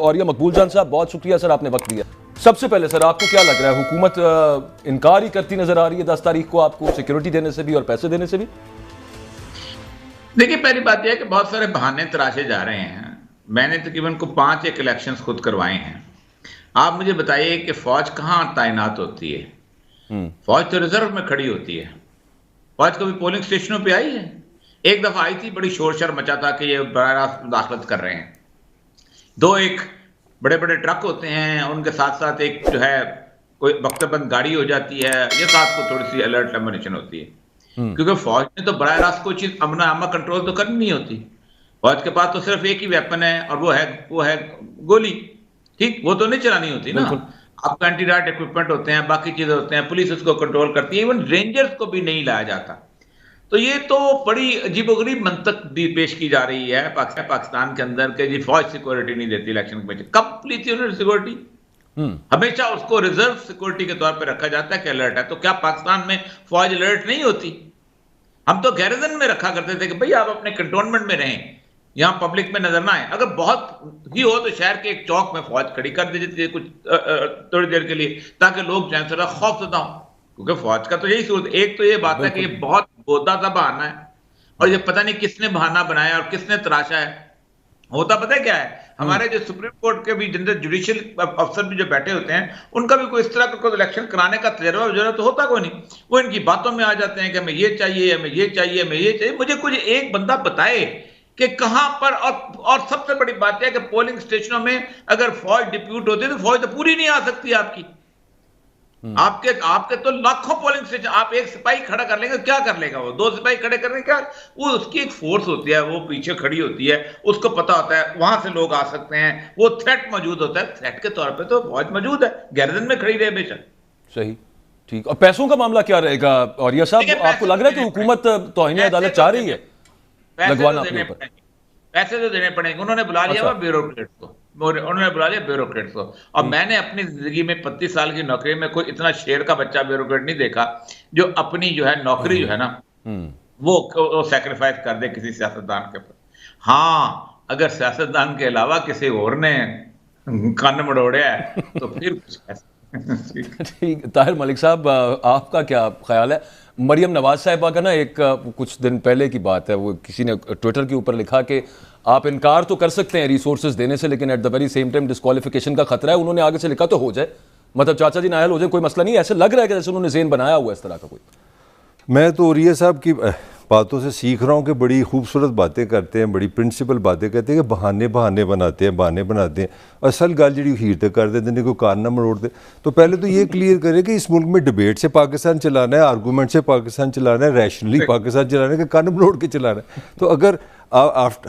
और ये मकबूल जान साहब, बहुत शुक्रिया सर, आपने वक्त दिया। सबसे पहले सर, आपको क्या लग रहा है, हुकूमत इनकार ही करती नजर आ रही है 10 तारीख को आपको सिक्योरिटी देने से भी और पैसे देने से भी? देखिए, पहली बात यह है कि बहुत सारे बहाने तराशे जा रहे हैं। मैंने तकरीबन को 5 एक इलेक्शंस खुद करवाए हैं। आप मुझे बताइए कि फौज कहाँ तैनात होती है? फौज तो रिजर्व में खड़ी होती है। फौज कभी पोलिंग स्टेशनों पे आई है? एक दफा आई थी, बड़ी शोर शर मचा था कि ये बराह रास्त मुदाखलत कर रहे हैं। 2 एक बड़े बड़े ट्रक होते हैं, उनके साथ साथ एक जो है कोई वक्तबंद गाड़ी हो जाती है, ये साथ को थोड़ी सी अलर्ट लैमिनेशन होती है। क्योंकि फौज ने तो बराह रास्त कोई चीज अमना आमा कंट्रोल तो करनी नहीं होती। फौज के पास तो सिर्फ एक ही वेपन है और वो है गोली। ठीक, वो तो नहीं चलानी होती ना। आपका एंटी राइट इक्विपमेंट होते हैं, बाकी चीजें होते हैं, पुलिस उसको कंट्रोल करती है। इवन रेंजर्स को भी नहीं लाया जाता। तो ये तो बड़ी अजीबोगरीब मंतक भी पेश की जा रही है पाकिस्तान के अंदर के जी फौज सिक्योरिटी नहीं देती इलेक्शन कमेटी। कब ली थी उन्होंने सिक्योरिटी? हमेशा उसको रिजर्व सिक्योरिटी के तौर पर रखा जाता है कि अलर्ट है। तो क्या पाकिस्तान में फौज अलर्ट नहीं होती? हम तो गैरिजन में रखा करते थे कि भाई आप अपने कंटोनमेंट में रहें, यहां पब्लिक में नजर ना आए। अगर बहुत ही हो तो शहर के एक चौक में फौज खड़ी कर दी जाती है कुछ थोड़ी देर के लिए, ताकि लोग जो है थोड़ा खौफजदा हो। क्योंकि फौज का तो यही सूरत। एक तो ये बात है कि ये बहुत बोदा सा बहाना है, और ये पता नहीं किसने बहाना बनाया और किसने तराशा है। होता पता है क्या है? हमारे जो सुप्रीम कोर्ट के भी जनरल जुडिशियल अफसर भी जो बैठे होते हैं, उनका भी कोई इस तरह का कोई इलेक्शन कराने का तजर्बा वजर्बा तो होता कोई नहीं। वो इनकी बातों में आ जाते हैं कि हमें ये चाहिए, हमें ये चाहिए, हमें ये चाहिए। मुझे कुछ एक बंदा बताए कि कहां पर। और सबसे बड़ी बात है कि पोलिंग स्टेशनों में अगर फौज डिप्यूट होती है तो फौज तो पूरी नहीं आ सकती आपकी। आपके तो लाखों पोलिंग स्टेशन, आप एक सिपाही खड़ा कर लेंगे, क्या कर लेगा वो? 2 सिपाही खड़े करने क्या? वो उसकी एक फोर्स होती है, वो पीछे खड़ी होती है, उसको पता होता है वहां से लोग आ सकते हैं, वो थ्रेट मौजूद होता है। थ्रेट के तौर पे तो फौज मौजूद है, गैरिजन में खड़ी रहे बेशक। सही, ठीक। और पैसों का मामला क्या रहेगा? और यह सब आपको लग रहा है कि हुकूमत तौहीन अदालत चाह रही है लगवाना अपने ऊपर? पैसे तो देने पड़ेंगे। उन्होंने बुला लिया ब्यूरोक्रेट्स को, उन्होंने बुला लिया ब्यूरोक्रेट्स को। और मैंने अपनी जिंदगी में 25 साल की नौकरी में कोई इतना शेर का बच्चा ब्यूरोक्रेट नहीं देखा जो अपनी जो है नौकरी जो है ना वो सैक्रिफाइस कर दे किसी सियासतदान के ऊपर। हाँ, अगर सियासतदान के अलावा किसी और ने कान मड़ोड़िया है तो फिर कुछ ठीक। ताहिर मलिक साहब, आपका क्या ख्याल है? मरियम नवाज साहिबा का ना एक कुछ दिन पहले की बात है, वो किसी ने ट्विटर के ऊपर लिखा कि आप इनकार तो कर सकते हैं रिसोर्सेज देने से, लेकिन at the very same time disqualification का खतरा है। उन्होंने आगे से लिखा तो हो जाए, मतलब चाचा जी नायल हो जाए, कोई मसला नहीं। ऐसे लग रहा है कि जैसे उन्होंने ज़ेन बनाया हुआ इस तरह का कोई। मैं तो रिया साहब की बातों से सीख रहा हूँ कि बड़ी खूबसूरत बातें करते हैं, बड़ी प्रिंसिपल बातें करते हैं कि बहाने बनाते हैं। असल गल जी हीर तक कर देते हैं, कोई कार ना मरोड़ते। तो पहले तो ये क्लियर करें कि इस मुल्क में डिबेट से पाकिस्तान चलाना है, आर्गूमेंट से पाकिस्तान चलाना है, रैशनली पाकिस्तान चलाना है कि कान मरोड़ के चलाना है? तो अगर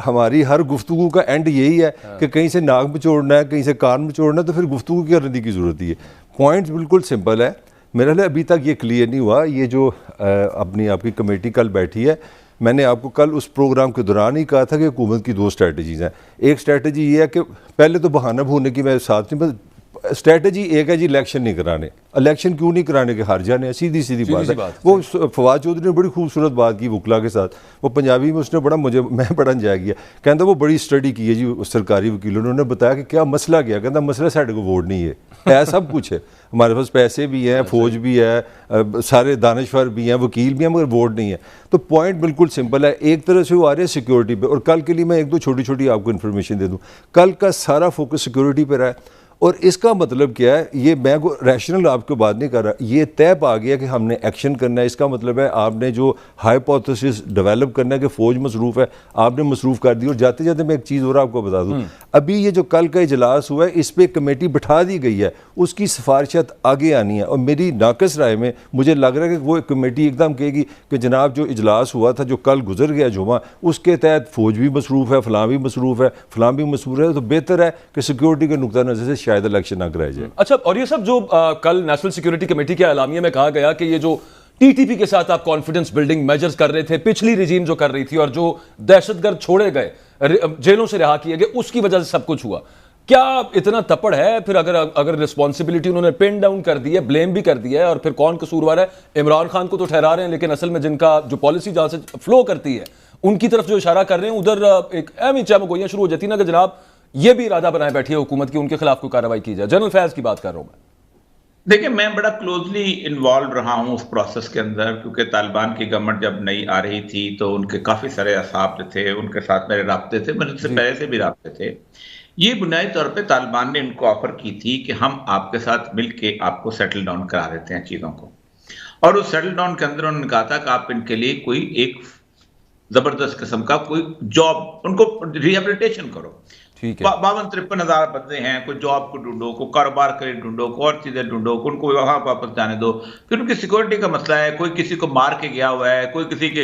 हमारी हर गुफ्तगू का एंड यही है कि कहीं से नाक मचोड़ना है, कहीं से कान मचोड़ना है, तो फिर गुफ्तगू करने की ज़रूरत है। पॉइंट बिल्कुल सिंपल है। मेरे लिए अभी तक ये क्लियर नहीं हुआ, ये जो आपकी कमेटी कल बैठी है, मैंने आपको कल उस प्रोग्राम के दौरान ही कहा था कि हुकूमत की 2 स्ट्रेटजीज़ हैं। एक स्ट्रेटजी ये है कि पहले तो बहाना भूनने की मैं साथ नहीं, बस स्ट्रेटजी एक है जी इलेक्शन नहीं कराने। इलेक्शन क्यों नहीं कराने के? हार जाने, सीधी बात है। वो फवाद चौधरी ने बड़ी खूबसूरत बात की वकला के साथ, वो पंजाबी में उसने मैं बड़ा इंजॉय किया। कहता वो बड़ी स्टडी की है जी सरकारी वकीलों ने, उन्होंने बताया कि क्या मसला क्या। कहता मसला साढ़े को वोट नहीं है सब कुछ है, हमारे पास पैसे भी हैं, फौज भी है, सारे दानश्वर भी हैं, वकील भी हैं, मगर वोट नहीं है। तो पॉइंट बिल्कुल सिंपल है। एक तरह से वो आ रहे हैं सिक्योरिटी पे, और कल के लिए मैं 1-2 छोटी आपको इन्फॉर्मेशन दे दूँ। कल का सारा फोकस सिक्योरिटी पर है, और इसका मतलब क्या है? ये मैं रैशनल आपको बात नहीं कर रहा, ये तय पा गया कि हमने एक्शन करना है। इसका मतलब है आपने जो हाइपोथेसिस डेवलप करना है कि फौज मसरूफ़ है, आपने मसरूफ़ कर दी। और जाते जाते मैं एक चीज़ और आपको बता दूँ, अभी ये जो कल का इजलास हुआ है, इस पर कमेटी बिठा दी गई है, उसकी सिफारिशात आगे आनी है। और मेरी नाकस राय में मुझे लग रहा है कि वो कमेटी एकदम कहेगी कि जनाब जो इजलास हुआ था, जो कल गुजर गया जुमा, उसके तहत फौज भी मसरूफ़ है, फलां भी मसरूफ़ है, फलां भी मसरूफ़ है। तो बेहतर है कि सिक्योरिटी के नुक्ता नज़र से शायद इलेक्शन ना कराया जाए। अच्छा, और ये सब जो कल नेशनल सिक्योरिटी कमेटी के एलामिये में कहा गया कि ये जो टीटीपी के साथ आप कॉन्फिडेंस बिल्डिंग मेजर्स कर रहे थे, पिछली रिजीम जो कर रही थी, और जो दहशतगर्द छोड़े गए, जेलों से रिहा किए गए, उसकी वजह से सब कुछ हुआ, क्या इतना तपड़ है? फिर अगर रिस्पॉन्सिबिलिटी उन्होंने पिन डाउन कर दी है, ब्लेम भी कर दिया है, और फिर कौन कसूरवार है? इमरान खान को तो ठहरा रहे हैं, लेकिन असल में जिनका जो पॉलिसी जहां से फ्लो करती है उनकी तरफ जो इशारा कर रहे हैं, उधर एक अहम चमगोइयां शुरू हो जाती है ना कि जनाब ये भी इरादा बनाए बैठी है हुकूमत की उनके खिलाफ कोई कार्रवाई की जाए? जनरल फैज की बात कर रहा हूं मैं। देखिए, मैं बड़ा क्लोजली इन्वॉल्व रहा हूं उस प्रोसेस के अंदर, क्योंकि तालिबान की गवर्नमेंट जब नई आ रही थी तो उनके काफ़ी सारे असाब जो थे उनके साथ मेरे राब्ते थे, मेरे से जी। पहले से भी राब्ते थे। ये बुनियादी तौर पे तालिबान ने इनको ऑफर की थी कि हम आपके साथ मिलके आपको सेटल डाउन करा देते हैं चीज़ों को, और उस सेटल डाउन के अंदर उन्होंने कहा था कि आप इनके लिए कोई एक जबरदस्त किस्म का कोई जॉब, उनको रिहेबिलिटेशन करो। ठीक है। 52-53 हजार बंदे हैं, कोई जॉब को ढूंढो, कोई कारोबार के लिए ढूंढो, कोई और चीजें ढूंढो, उनको वहां वापस जाने दो। फिर उनकी सिक्योरिटी का मसला है, कोई किसी को मार के गया हुआ है, कोई किसी के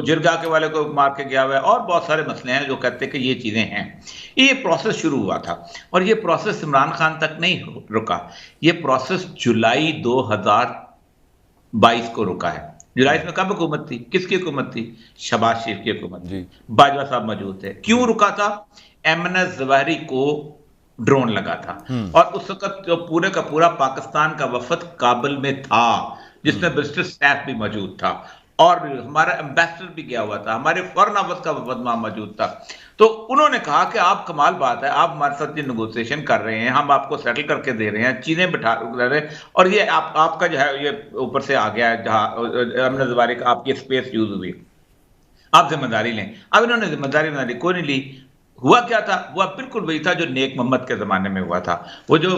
जिरगा के वाले को मार के गया हुआ है, और बहुत सारे मसले हैं जो कहते हैं कि ये चीजें हैं। ये प्रोसेस शुरू हुआ था, और ये प्रोसेस इमरान खान तक नहीं रुका। ये प्रोसेस जुलाई 2022 को रुका है। जुलाई में कब हुकूमत थी? किसकी हुकूमत थी? शहबाज शरीफ की हुकूमत थी, बाजवा साहब मौजूद थे। क्यों रुका था? एमएनएस जवाहिरी को ड्रोन लगा था, और उस वक्त जो पूरे का पूरा पाकिस्तान का वफद काबुल में था, जिसमें बैरिस्टर स्टैफ भी मौजूद था, और हमारा एम्बेसडर भी गया हुआ था, हमारे फॉरेन ऑफिस का वफद वहां मौजूद था। तो उन्होंने कहा कि आप, कमाल बात है, आप हमारे साथ ये नेगोशिएशन कर रहे हैं, हम आपको सेटल करके दे रहे हैं, चीजें बिठा रहे हैं, और ये आपका जो है ये ऊपर से आ गया है, जहां एमएनएस जवाहिरी का आपकी स्पेस यूज हुई, आप जिम्मेदारी लें। अब इन्होंने जिम्मेदारी बना ली, कोई नहीं ली। हुआ क्या था? हुआ बिल्कुल वही था जो नेक मोहम्मद के जमाने में हुआ था। वो जो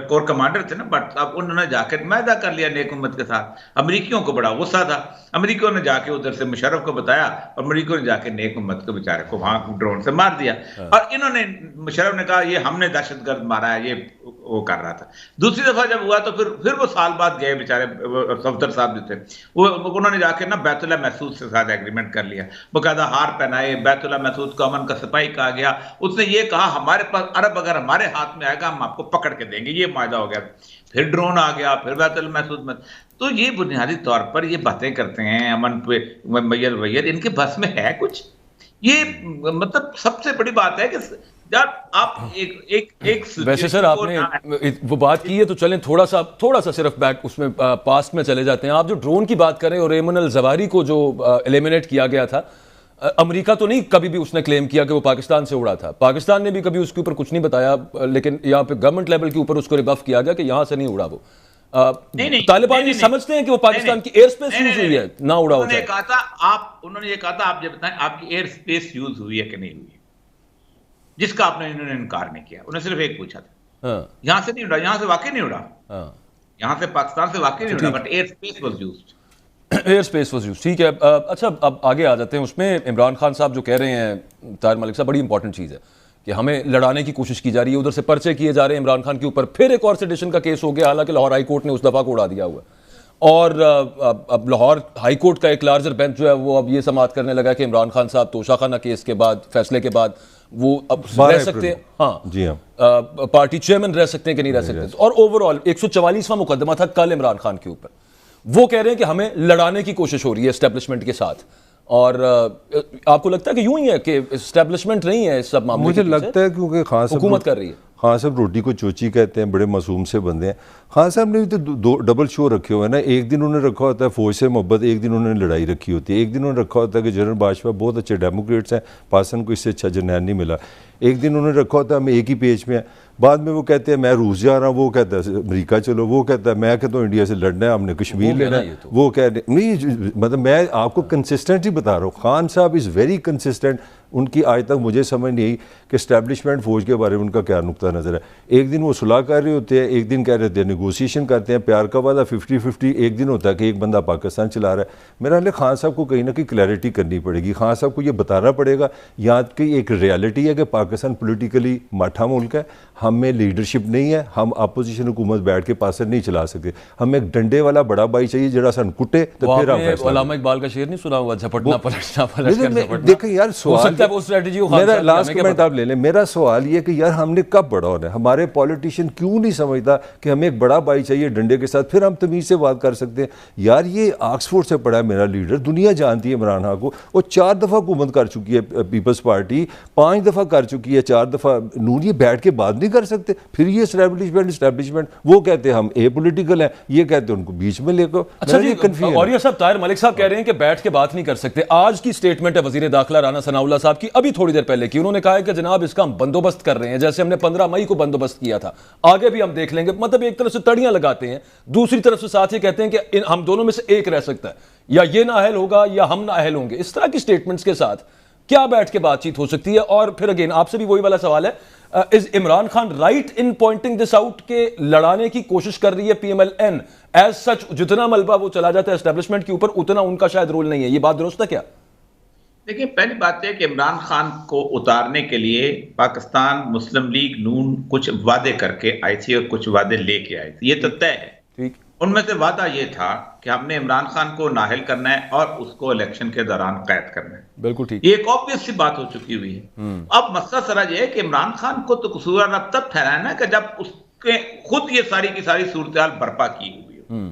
कोर कमांडर थे ना, बट अब उन्होंने जाकर मैदा कर लिया नेक मोहम्मद के साथ। अमरीकियों को बड़ा गुस्सा था, अमरीकियों ने जाके उधर से मुशर्रफ को बताया, और अमरीकियों ने जाके नेक मोहम्मद को बेचारे को वहां ड्रोन से मार दिया। और इन्होंने, मुशर्रफ ने कहा ये हमने दहशतगर्द मारा है, ये वो कर रहा था। दूसरी दफा जब हुआ तो फिर वो साल बाद गए बेचारे सफदर साहब जो थे, वो उन्होंने जाके ना बैतुल्ला महसूद के साथ एग्रीमेंट कर लिया, बकायदा हार पहनाए, बैतुल्ला महसूद को अमन का सिपाही कहा गया। उसने ये कहा हमारे पास अरब अगर हमारे हाथ में आएगा हम आपको पकड़ के देंगे, ये मायदा हो गया। फिर ड्रोन आ गया, फिर बैतुल महसूद में। तो ये बुनियादी तौर पर ये बातें करते हैं अमन पे मैयर, इनके बस में है कुछ? ये मतलब सबसे बड़ी बात है कि यार आप एक वैसे सर आपने वो बात की है, तो चलें थोड़ा सा सिर्फ बैक उसमें पास्ट में चले जाते हैं। आप जो ड्रोन की बात करें और एमन अल जवारी को जो एलिमिनेट किया गया था, अमेरिका तो नहीं कभी भी उसने क्लेम किया कि वो पाकिस्तान से उड़ा था, पाकिस्तान ने भी कभी उसके ऊपर कुछ नहीं बताया, लेकिन यहाँ पे गवर्नमेंट लेवल के ऊपर उसको रिबफ किया गया कि यहाँ से नहीं उड़ा वो। तालिबान ये समझते हैं कि वो पाकिस्तान की एयर स्पेस यूज हुई है, ना उड़ा होता है। उन्होंने ये कहा था आप ये बताएं आपकी एयर स्पेस यूज हुई है कि नहीं हुई है, जिसका आपने इन्होंने इनकार नहीं किया। उन्होंने सिर्फ एक पूछा था, यहां से नहीं उड़ा, यहां से वाकई नहीं उड़ा, यहां से पाकिस्तान से वाकई नहीं उड़ा, but air space was used. Air space was used, ठीक है। अच्छा, अब आगे आ जाते हैं। उसमें इमरान खान साहब जो कह रहे हैं, ताहिर मलिक साहब, बड़ी इंपॉर्टेंट चीज़ है कि हमें लड़ाने की कोशिश की जा रही है, उधर से पर्चे किए जा रहे हैं इमरान खान के ऊपर। फिर एक और सेडिशन का केस हो गया, हालांकि लाहौर हाई कोर्ट ने उस दफ़ा को उड़ा दिया हुआ है, और अब लाहौर हाई कोर्ट का एक लार्जर बेंच जो है वो अब ये समाअत करने लगा कि इमरान खान साहब तोशाखाना केस के बाद, फैसले के बाद, वो अब रह सकते हैं, हाँ जी हाँ, पार्टी चेयरमैन रह सकते हैं कि नहीं रह सकते। और ओवरऑल 144वां मुकदमा था कल इमरान खान के ऊपर। वो कह रहे हैं कि हमें लड़ाने की कोशिश हो रही है एस्टेब्लिशमेंट के साथ, और आपको लगता है कि यूं ही है कि एस्टेब्लिशमेंट नहीं है इस सब मामले? मुझे लगता है क्योंकि खान साहब हुकूमत कर रही है। खान साहब रोटी को चोची कहते हैं, बड़े मासूम से बंदे हैं। खान साहब ने भी तो दो डबल शो रखे हुए हैं ना। एक दिन उन्होंने रखा होता है फौज से मोहब्बत, एक दिन उन्होंने लड़ाई रखी होती है। एक दिन उन्होंने रखा होता है कि जनरल बाजवा बहुत अच्छे डेमोक्रेट्स हैं, पाकिस्तान को इससे अच्छा जर्नैल नहीं मिला। एक दिन उन्होंने रखा होता है हम एक ही पेज में हैं। बाद में वो कहते हैं मैं रूस जा रहा हूँ, वो कहता है अमेरिका चलो, वो कहता है मैं कहता हूँ इंडिया से लड़ना है, हमने कश्मीर लेना है, वो कह रहे नहीं। मतलब मैं आपको कंसिस्टेंट ही बता रहा हूँ, खान साहब इज़ वेरी कंसिस्टेंट। उनकी आज तक मुझे समझ नहीं आई कि एस्टैब्लिशमेंट फ़ौज के बारे में उनका क्या नुक्ता नज़र है। एक दिन वो सुलह कर रहे होते हैं, एक दिन कह रहे थे नेगोशिएशन करते हैं, प्यार का वादा 50-50। एक दिन होता है कि एक बंदा पाकिस्तान चला रहा है। मेरा ख्याल खान साहब को कहीं ना कहीं क्लैरिटी करनी पड़ेगी। खान साहब को ये बताना पड़ेगा, यहाँ की एक रियलिटी है कि पाकिस्तान पोलिटिकली माठा मुल्क है, हम में लीडरशिप नहीं है, हम अपोजिशन हुकूमत बैठ के पास नहीं चला सकते। हमें एक डंडे वाला बड़ा भाई चाहिए जरा सन कुटे तो फिर हम। अल्लामा इकबाल का शेर नहीं सुना हुआ, झपटना पलटना। देखें यार, सवाल वो स्ट्रेटजी मेरा लास्ट कमेंट आप ले लें। मेरा सवाल ये कि यार हमने कब बड़ा होना है? हमारे पॉलिटिशियन क्यों नहीं समझता कि हमें एक बड़ा भाई चाहिए डंडे के साथ, फिर हम तमीज़ से बात कर सकते हैं। यार ये ऑक्सफोर्ड से पढ़ा है मेरा लीडर, दुनिया जानती है इमरान खान को। वो 4 दफ़ा हुकूमत कर चुकी है पीपल्स पार्टी, 5 दफ़ा कर चुकी है, 4 दफ़ा नून। ये बैठ के बात नहीं कर सकते। फिर ये एस्टैब्लिशमेंट वो कहते हैं हम ए पॉलिटिकल हैं, ये कहते हैं उनको बीच में लेकर। अच्छा जी, और ये सब ताहिर मलिक साहब कह रहे हैं कि बैठ के बात नहीं कर सकते। आज की स्टेटमेंट है वजीर दाखिला राना सनाउल्लाह साहब की, अभी थोड़ी देर पहले की। उन्होंने कहा है कि जनाब इसका हम बंदोबस्त कर रहे हैं, जैसे हमने 15 मई को बंदोबस्त किया था, आगे भी हम देख लेंगे। मतलब एक तरफ से तड़ियां लगाते हैं, दूसरी तरफ से साथ ही कहते हैं कि हम दोनों में से एक रह सकता है, या ये नाअहल होगा या हम नाअहल होंगे। इस तरह की स्टेटमेंट्स के साथ क्या बैठ के बातचीत हो सकती है? और फिर अगेन आपसे भी वही वाला सवाल है, is Imran Khan right in pointing this out के लड़ाने की कोशिश कर रही है पीएमएलएन एज सच, जितना मलबा वो चला जाता है एस्टेब्लिशमेंट के ऊपर उतना उनका शायद रोल नहीं है, ये बात दुरुस्त है क्या? देखिए, पहली बात है कि इमरान खान को उतारने के लिए पाकिस्तान मुस्लिम लीग नून कुछ वादे करके आई थी और कुछ वादे लेके आई थी, ये तो तय है। ठीक, उनमें से वादा ये था कि हमने इमरान खान को नाहल करना है और उसको इलेक्शन के दौरान कैद करना है। बिल्कुल ठीक, ये एक ऑब्वियस सी बात हो चुकी हुई है। अब मसला सरा ये है कि इमरान खान को तो कसूरवार अब तक ठहराना कि जब उसके खुद ये सारी की सारी सूरत बर्पा की हुई हो।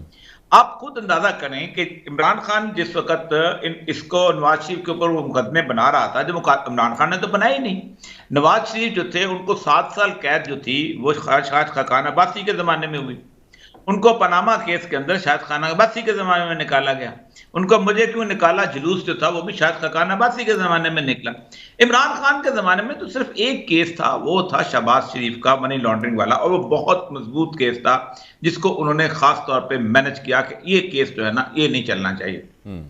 आप खुद अंदाजा करें कि इमरान खान जिस वक्त इसको नवाज शरीफ के ऊपर वो मुकदमे बना रहा था, जो इमरान खान ने तो बनाया ही नहीं। नवाज शरीफ जो थे उनको 7 साल कैद जो थी वो शाहिद खाकान अब्बासी के जमाने में हुई। उनको पनामा केस के अंदर शाहिद खान अब्बासी के जमाने में निकाला गया। उनको मुझे क्यों निकाला जुलूस जो था वो भी शाहिद खाकान अब्बासी के जमाने में निकला। इमरान खान के जमाने में तो सिर्फ एक केस था, वो था शहबाज शरीफ का मनी लॉन्ड्रिंग वाला, और वो बहुत मजबूत केस था जिसको उन्होंने खास तौर पे मैनेज किया कि ये केस जो है ना ये नहीं चलना चाहिए।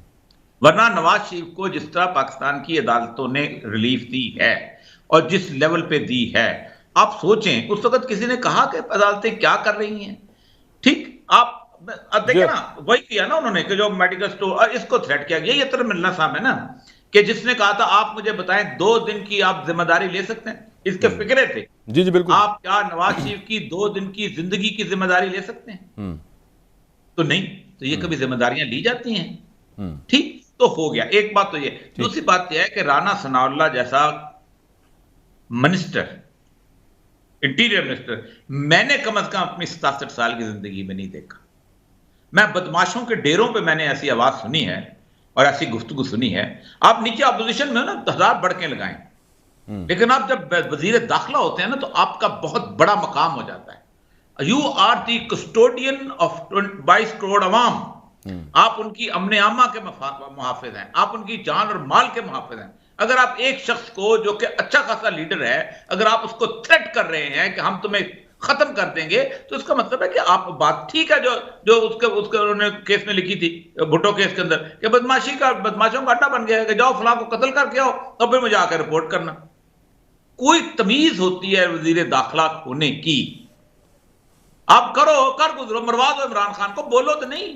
वरना नवाज शरीफ को जिस तरह पाकिस्तान की अदालतों ने रिलीफ दी है और जिस लेवल पे दी है, आप सोचें उस वक्त किसी ने कहा कि अदालतें क्या कर रही हैं। ठीक, आप देखिए ना, वही किया ना उन्होंने कि जो मेडिकल स्टोर इसको थ्रेट किया गया, ये तरह मिलना साहब है ना, कि जिसने कहा था आप मुझे बताएं 2 दिन की आप जिम्मेदारी ले सकते हैं, इसके फिक्रे थे। जी जी बिल्कुल। आप क्या नवाज शरीफ की 2 दिन की जिंदगी की जिम्मेदारी ले सकते हैं? तो नहीं, तो ये कभी जिम्मेदारियां ली जाती हैं। ठीक, तो हो गया एक बात तो ये। दूसरी बात यह है कि राना सनाउल्लाह जैसा मिनिस्टर, इंटीरियर मिनिस्टर, मैंने कम से कम अपनी 67 साल की जिंदगी में नहीं देखा। मैं बदमाशों के डेरों पे मैंने ऐसी आवाज सुनी है और ऐसी गुफ्तगू सुनी है। आप नीचे अपोजिशन में हो ना 1000 बढ़के लगाएं, लेकिन आप जब वजीर दाखिला होते हैं ना तो आपका बहुत बड़ा मकाम हो जाता है। You are the custodian of 22 crore अवाम। आप उनकी अमने आमा के मुहाफिज हैं, आप उनकी जान और माल के मुहाफिज हैं। अगर आप एक शख्स को जो कि अच्छा खासा लीडर है, अगर आप उसको थ्रेट कर रहे हैं कि हम तुम्हें खत्म कर देंगे, तो इसका मतलब है कि आप बात ठीक है जो उसके उन्होंने केस में लिखी थी, भुट्टो केस के अंदर, कि बदमाशों का अड्डा बन गया है कि जाओ फलां को कत्ल करके आओ और फिर मुझे आकर रिपोर्ट करना। कोई तमीज होती है वजीर दाखिला होने की? आप कर गुजरो, मरवा दो इमरान खान को, बोलो तो नहीं।